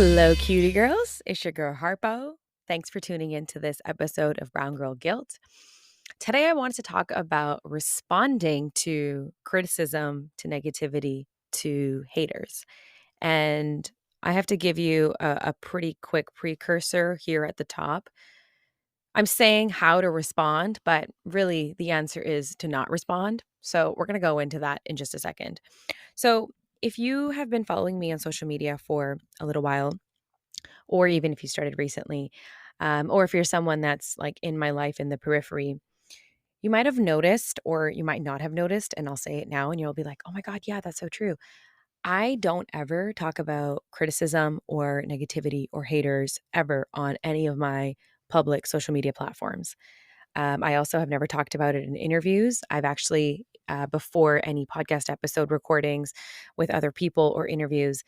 Hello, cutie girls. It's your girl Harpo. Thanks for tuning into this episode of Brown Girl Guilt. Today, I wanted to talk about responding to criticism, to negativity, to haters. And I have to give you a pretty quick precursor here at the top. I'm saying how to respond, but really the answer is to not respond. So, we're going to go into that in just a second. So, if you have been following me on social media for a little while, or even if you started recently, or if you're someone that's like in my life in the periphery, you might have noticed, or you might not have noticed, and I'll say it now, and you'll be like, oh my God, yeah, that's so true. I don't ever talk about criticism or negativity or haters ever on any of my public social media platforms. I also have never talked about it in interviews. I've actually, before any podcast episode recordings with other people or interviews,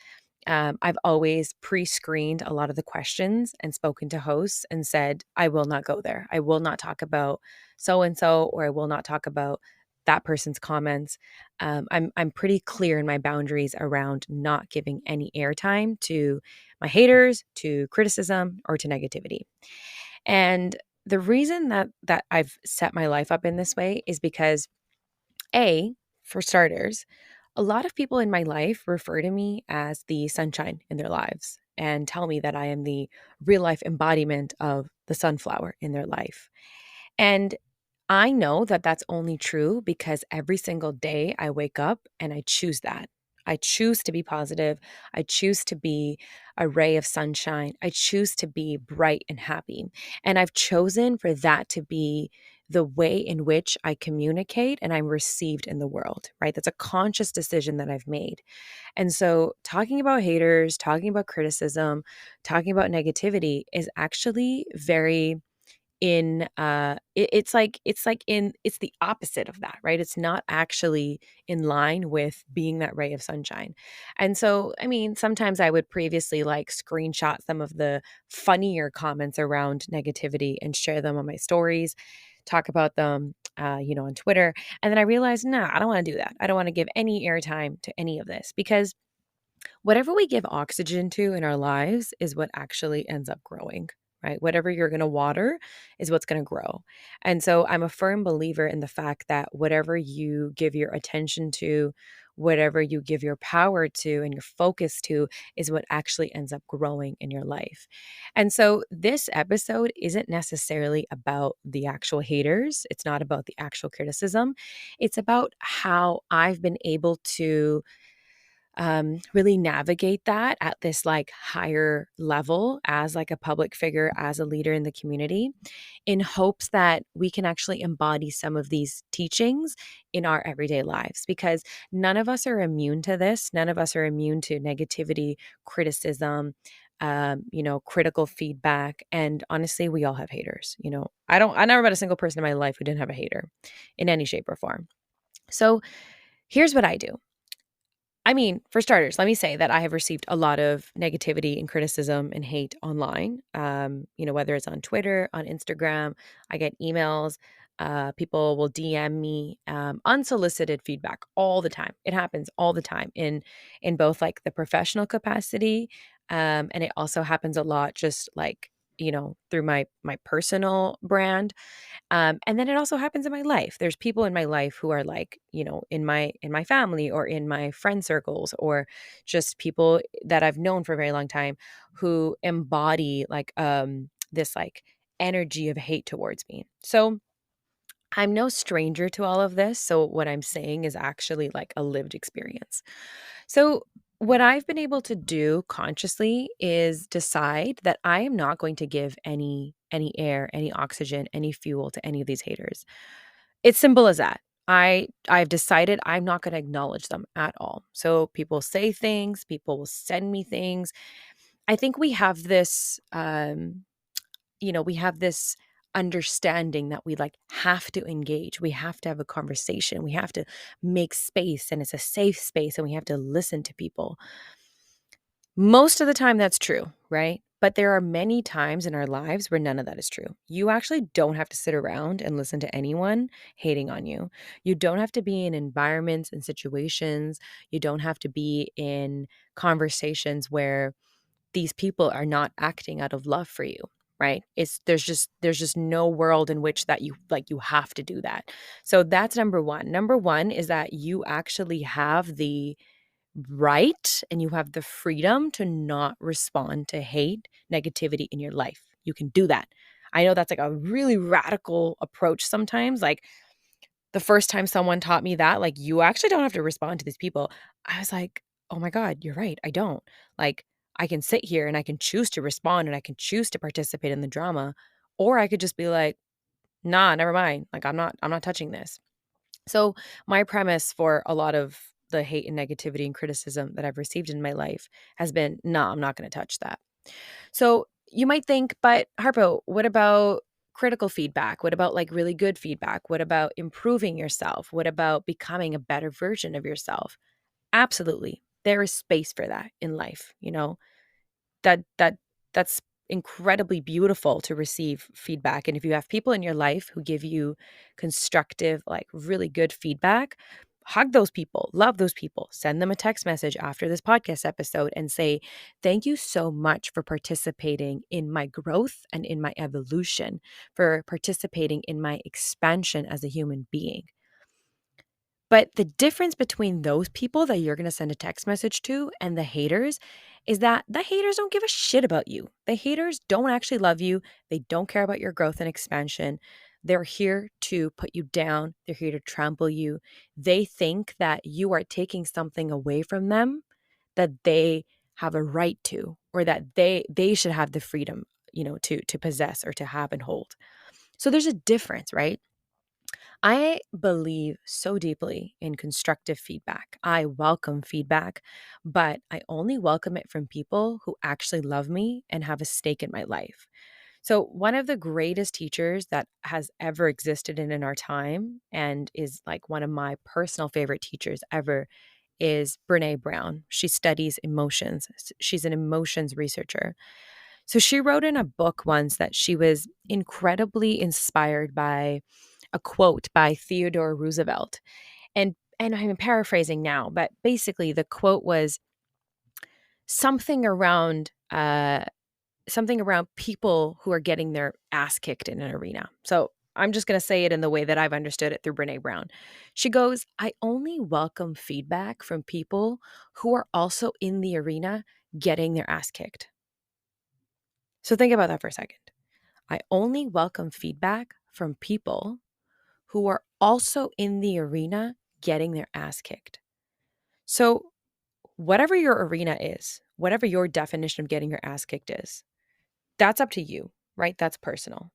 I've always pre screened a lot of the questions and spoken to hosts and said, I will not go there. I will not talk about so and so, or I will not talk about that person's comments. I'm pretty clear in my boundaries around not giving any airtime to my haters, to criticism, or to negativity. And the reason that I've set my life up in this way is because A, for starters, a lot of people in my life refer to me as the sunshine in their lives and tell me that I am the real life embodiment of the sunflower in their life. And I know that that's only true because every single day I wake up and I choose that. I choose to be positive. I choose to be a ray of sunshine. I choose to be bright and happy. And I've chosen for that to be the way in which I communicate and I'm received in the world, right? That's a conscious decision that I've made. And so, talking about haters, talking about criticism, talking about negativity is actually very in it's the opposite of that, right? It's not actually in line with being that ray of sunshine. And so, I mean, sometimes I would previously like screenshot some of the funnier comments around negativity and share them on my stories, talk about them on Twitter. And then I realized, nah, I don't want to do that. I don't want to give any airtime to any of this because whatever we give oxygen to in our lives is what actually ends up growing, right? Whatever you're going to water is what's going to grow. And so I'm a firm believer in the fact that whatever you give your attention to, whatever you give your power to and your focus to is what actually ends up growing in your life. And so this episode isn't necessarily about the actual haters. It's not about the actual criticism. It's about how I've been able to really navigate that at this like higher level as like a public figure, as a leader in the community, in hopes that we can actually embody some of these teachings in our everyday lives. Because none of us are immune to this. None of us are immune to negativity, criticism, critical feedback. And honestly, we all have haters. I never met a single person in my life who didn't have a hater in any shape or form. So here's what I do. I mean, for starters, let me say that I have received a lot of negativity and criticism and hate online. Whether it's on Twitter, on Instagram, I get emails. People will DM me unsolicited feedback all the time. It happens all the time in both like the professional capacity, and it also happens a lot just like through my personal brand. And then it also happens in my life. There's people in my life who are like, in my family or in my friend circles or just people that I've known for a very long time who embody like this like energy of hate towards me. So I'm no stranger to all of this. So what I'm saying is actually like a lived experience. So what I've been able to do consciously is decide that I am not going to give any air, any oxygen, any fuel to any of these haters. It's simple as that. I've decided I'm not going to acknowledge them at all. So people say things, people will send me things. I think we have this understanding that we like have to engage. We have to have a conversation. We have to make space and it's a safe space and we have to listen to people. Most of the time that's true, right? But there are many times in our lives where none of that is true. You actually don't have to sit around and listen to anyone hating on you. You don't have to be in environments and situations. You don't have to be in conversations where these people are not acting out of love for you, right? There's just no world in which that you have to do that. So that's number 1. Number 1 is that you actually have the right and you have the freedom to not respond to hate, negativity in your life. You can do that. I know that's like a really radical approach sometimes. Like the first time someone taught me that, like, you actually don't have to respond to these people, I was like, oh my God, you're right. I don't. Like, I can sit here and I can choose to respond and I can choose to participate in the drama, or I could just be like, nah, never mind. Like, I'm not touching this. So, my premise for a lot of the hate and negativity and criticism that I've received in my life has been, nah, I'm not going to touch that. So, you might think, but Harpo, what about critical feedback? What about like really good feedback? What about improving yourself? What about becoming a better version of yourself? Absolutely. There is space for that in life, that's incredibly beautiful to receive feedback. And if you have people in your life who give you constructive, like really good feedback, hug those people, love those people, send them a text message after this podcast episode and say, thank you so much for participating in my growth and in my evolution, for participating in my expansion as a human being. But the difference between those people that you're going to send a text message to and the haters is that the haters don't give a shit about you. The haters don't actually love you. They don't care about your growth and expansion. They're here to put you down. They're here to trample you. They think that you are taking something away from them that they have a right to, or that they should have the freedom, to possess or to have and hold. So there's a difference, right? I believe so deeply in constructive feedback. I welcome feedback, but I only welcome it from people who actually love me and have a stake in my life. So, one of the greatest teachers that has ever existed in our time, and is like one of my personal favorite teachers ever, is Brene Brown. She studies emotions. She's an emotions researcher. So she wrote in a book once that she was incredibly inspired by a quote by Theodore Roosevelt. And I'm paraphrasing now, but basically the quote was something around people who are getting their ass kicked in an arena. So I'm just going to say it in the way that I've understood it through Brene Brown. She goes, I only welcome feedback from people who are also in the arena getting their ass kicked. So think about that for a second. I only welcome feedback from people who are also in the arena getting their ass kicked. So, whatever your arena is, whatever your definition of getting your ass kicked is, that's up to you, right? That's personal.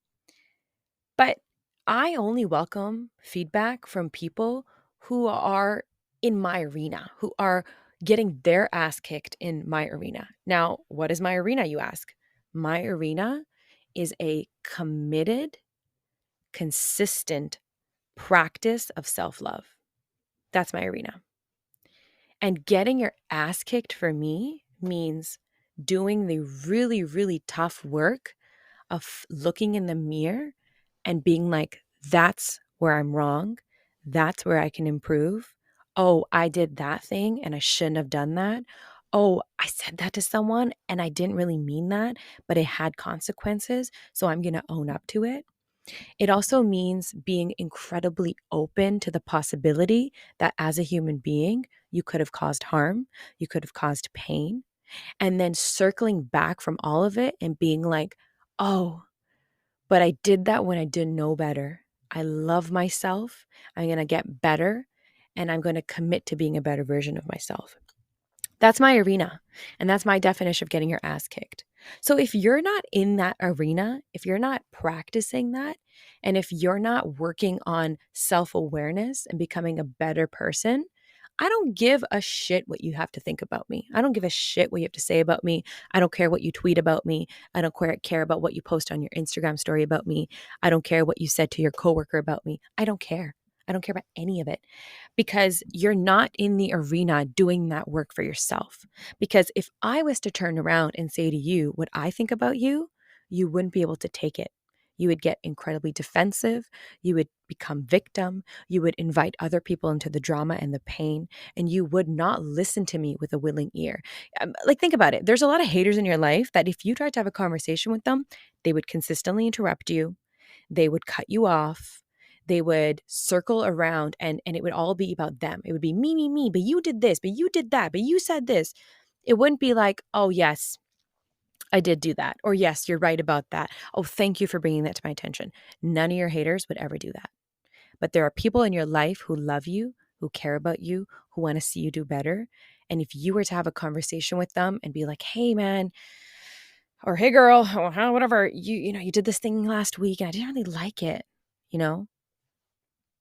But I only welcome feedback from people who are in my arena, who are getting their ass kicked in my arena. Now, what is my arena, you ask? My arena is a committed, consistent practice of self-love. That's my arena. And getting your ass kicked for me means doing the really, really tough work of looking in the mirror and being like, that's where I'm wrong. That's where I can improve. Oh, I did that thing and I shouldn't have done that. Oh, I said that to someone and I didn't really mean that, but it had consequences. So I'm going to own up to it. It also means being incredibly open to the possibility that as a human being, you could have caused harm, you could have caused pain, and then circling back from all of it and being like, oh, but I did that when I didn't know better. I love myself. I'm going to get better, and I'm going to commit to being a better version of myself. That's my arena. And that's my definition of getting your ass kicked. So if you're not in that arena, if you're not practicing that, and if you're not working on self-awareness and becoming a better person, I don't give a shit what you have to think about me. I don't give a shit what you have to say about me. I don't care what you tweet about me. I don't care about what you post on your Instagram story about me. I don't care what you said to your coworker about me. I don't care. I don't care about any of it, because you're not in the arena doing that work for yourself. Because if I was to turn around and say to you what I think about you, you wouldn't be able to take it. You would get incredibly defensive. You would become victim. You would invite other people into the drama and the pain, and you would not listen to me with a willing ear. Like, think about it. There's a lot of haters in your life that if you tried to have a conversation with them, they would consistently interrupt you. They would cut you off. They would circle around, and it would all be about them. It would be me, me, me, but you did this, but you did that, but you said this. It wouldn't be like, oh, yes, I did do that. Or yes, you're right about that. Oh, thank you for bringing that to my attention. None of your haters would ever do that. But there are people in your life who love you, who care about you, who want to see you do better. And if you were to have a conversation with them and be like, hey, man, or hey, girl, or whatever, you did this thing last week and I didn't really like it, you know,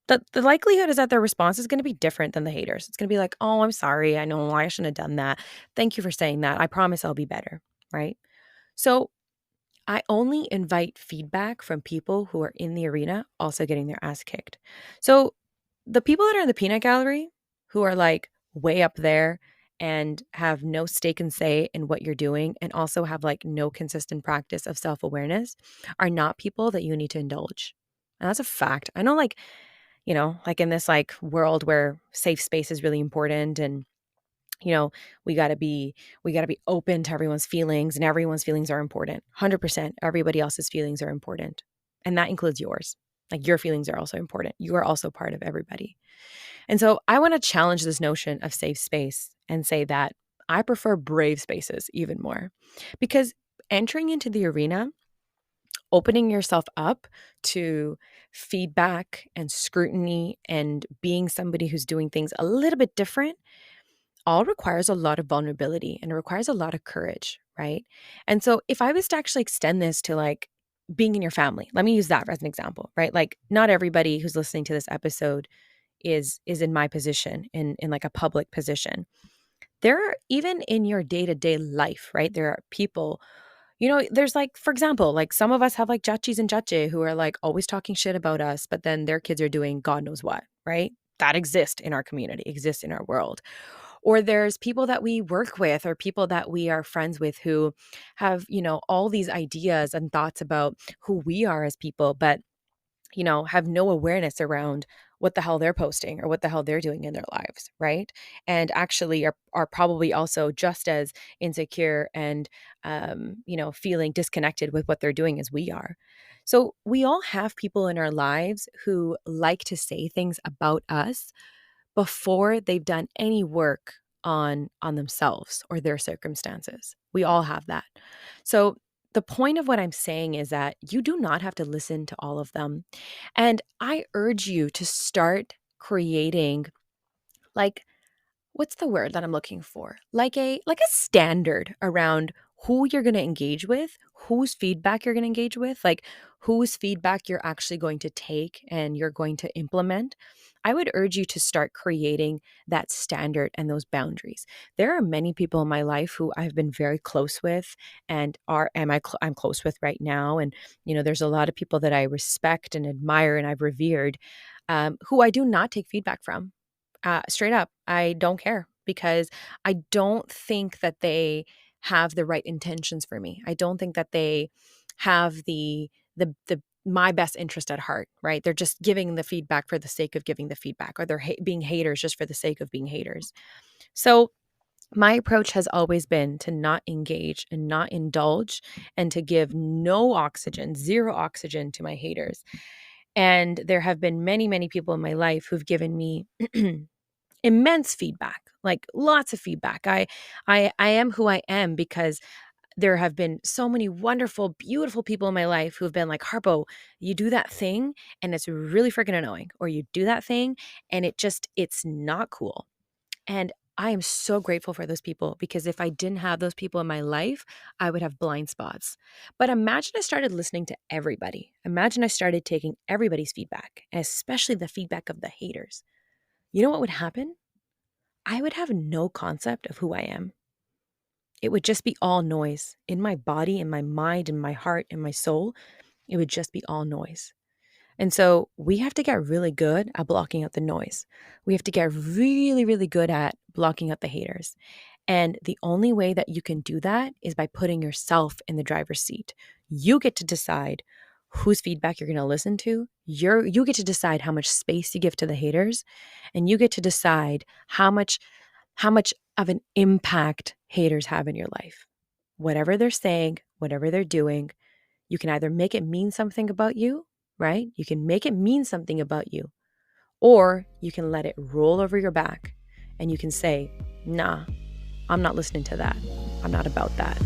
the likelihood is that their response is going to be different than the haters. It's going to be like, oh, I'm sorry. I know I shouldn't have done that. Thank you for saying that. I promise I'll be better. Right. So I only invite feedback from people who are in the arena also getting their ass kicked. So the people that are in the peanut gallery who are like way up there and have no stake and say in what you're doing and also have like no consistent practice of self-awareness are not people that you need to indulge. And that's a fact. I know, like, like in this like world where safe space is really important, and you know, we got to be open to everyone's feelings, and everyone's feelings are important. 100%. Everybody else's feelings are important. And that includes yours. Like, your feelings are also important. You are also part of everybody. And so I want to challenge this notion of safe space and say that I prefer brave spaces even more, because entering into the arena, opening yourself up to feedback and scrutiny and being somebody who's doing things a little bit different all requires a lot of vulnerability, and it requires a lot of courage, right? And so if I was to actually extend this to like being in your family, let me use that as an example, right? Like, not everybody who's listening to this episode is in my position, in like a public position. There are, even in your day-to-day life, right? There are people, there's like, for example, like some of us have like judges and judge who are like always talking shit about us, but then their kids are doing God knows what, right? That exists in our community, exists in our world. Or there's people that we work with or people that we are friends with who have, all these ideas and thoughts about who we are as people, but, have no awareness around what the hell they're posting or what the hell they're doing in their lives, right? And actually are probably also just as insecure and, feeling disconnected with what they're doing as we are. So we all have people in our lives who like to say things about us before they've done any work on themselves or their circumstances. We all have that. So the point of what I'm saying is that you do not have to listen to all of them. And I urge you to start creating, like, what's the word that I'm looking for? Like a standard around who you're going to engage with, whose feedback you're going to engage with, like whose feedback you're actually going to take and you're going to implement. I would urge you to start creating that standard and those boundaries. There are many people in my life who I've been very close with and I'm close with right now, and there's a lot of people that I respect and admire and I've revered, who I do not take feedback from. Straight up, I don't care, because I don't think that they have the right intentions for me. I don't think that they have the my best interest at heart, right? They're just giving the feedback for the sake of giving the feedback, or they're being haters just for the sake of being haters. So my approach has always been to not engage and not indulge, and to give no oxygen, zero oxygen to my haters. And there have been many, many people in my life who've given me immense feedback, like lots of feedback. I am who I am because there have been so many wonderful, beautiful people in my life who have been like, Harpo, you do that thing and it's really freaking annoying, or you do that thing and it's not cool. And I am so grateful for those people, because if I didn't have those people in my life, I would have blind spots. But imagine I started listening to everybody. Imagine I started taking everybody's feedback, and especially the feedback of the haters. You know what would happen? I would have no concept of who I am. It would just be all noise in my body, in my mind, in my heart, in my soul. It would just be all noise. And so we have to get really good at blocking out the noise. We have to get really, really good at blocking out the haters. And the only way that you can do that is by putting yourself in the driver's seat. You get to decide whose feedback you're going to listen to. You get to decide how much space you give to the haters, and you get to decide how much of an impact haters have in your life. Whatever they're saying, whatever they're doing, you can either make it mean something about you, right? You can make it mean something about you, or you can let it roll over your back and you can say, nah, I'm not listening to that. I'm not about that.